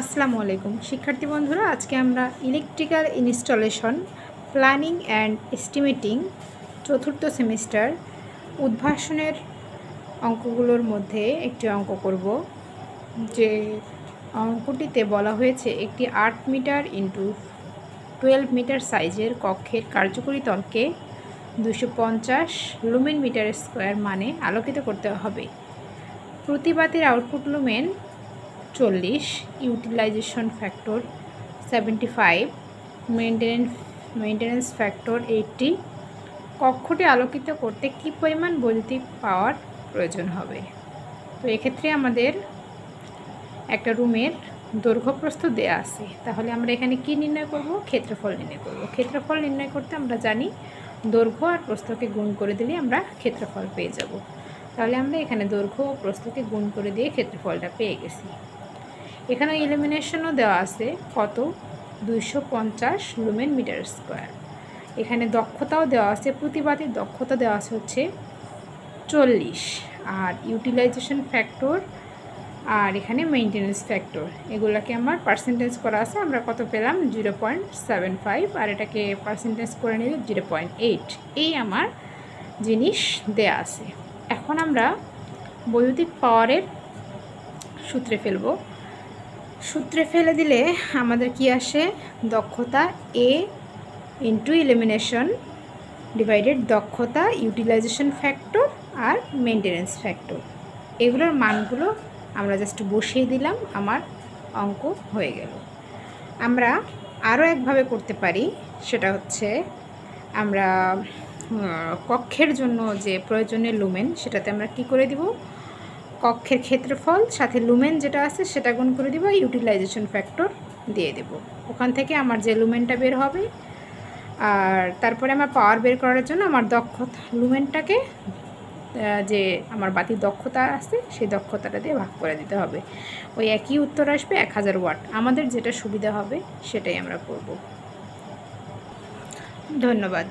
আসসালামু আলাইকুম শিক্ষার্থী বন্ধুরা, আজকে আমরা electrical installation planning and estimating চতুর্থ সেমিস্টার উদ্ভাসনের অঙ্কগুলোর মধ্যে একটি অঙ্ক করব। যে অঙ্কটিতে বলা হয়েছে একটি 8 মিটার ইন্টু 12 মিটার সাইজের কক্ষের কার্যকরী তলকে 250 লুমেন মিটার স্কোয়ার মানে আলোকিত করতে হবে। প্রতিবাদের output lumen 40, utilisation factor 75, maintenance factor 80। কক্ষটি আলোকিত করতে কী পরিমাণ বৈদ্যুতিক পাওয়ার প্রয়োজন হবে? তো এক্ষেত্রে আমাদের একটা রুমের দৈর্ঘ্যপ্রস্থ দেয়া আছে, তাহলে আমরা এখানে কি নির্ণয় করব? ক্ষেত্রফল নির্ণয় করব। ক্ষেত্রফল নির্ণয় করতে আমরা জানি দৈর্ঘ্য আর প্রস্থকে গুণ করে দিলে আমরা ক্ষেত্রফল পেয়ে যাব। তাহলে আমরা এখানে দৈর্ঘ্য ও প্রস্থকে গুণ করে দিয়ে ক্ষেত্রফলটা পেয়ে গেছি। এখানে ইলিমিনেশনও দেওয়া আছে কত? 250 লুমেন মিটার স্কোয়ার। এখানে দক্ষতাও দেওয়া আছে, প্রতিবাদের দক্ষতা দেওয়া আছে হচ্ছে 40, আর ইউটিলাইজেশন ফ্যাক্টর আর এখানে মেইনটেনেন্স ফ্যাক্টর এগুলোকে আমার পার্সেন্টেজ করা আছে। আমরা কত পেলাম? 0.75, আর এটাকে পার্সেন্টেজ করে নিলে 0.8। এই আমার জিনিস দেয়া আছে। এখন আমরা বৈদ্যুতিক পাওয়ারের সূত্রে ফেলব। সূত্রে ফেলে দিলে আমাদের কি আসে? দক্ষতা এ ইন্টু ইলিমিনেশন ডিভাইডেড দক্ষতা, ইউটিলাইজেশন ফ্যাক্টর আর মেইনটেনেন্স ফ্যাক্টর। এগুলোর মানগুলো আমরা জাস্ট বসিয়ে দিলাম, আমার অঙ্ক হয়ে গেল। আমরা আরও একভাবে করতে পারি, সেটা হচ্ছে আমরা কক্ষের জন্য যে প্রয়োজনীয় লুমেন সেটাতে আমরা কি করে দিব? কক্ষের ক্ষেত্রফল সাথে লুমেন যেটা আছে সেটা গুণ করে দিব, ইউটিলাইজেশন ফ্যাক্টর দিয়ে দেব। ওখান থেকে আমার যে লুমেনটা বের হবে, আর তারপরে আমার পাওয়ার বের করার জন্য আমার দক্ষতা লুমেনটাকে যে আমার বাতির দক্ষতা আছে সেই দক্ষতাটা দিয়ে ভাগ করে দিতে হবে। ওই একই উত্তর আসবে 1000 ওয়াট। আমাদের যেটা সুবিধা হবে সেটাই আমরা করব। ধন্যবাদ।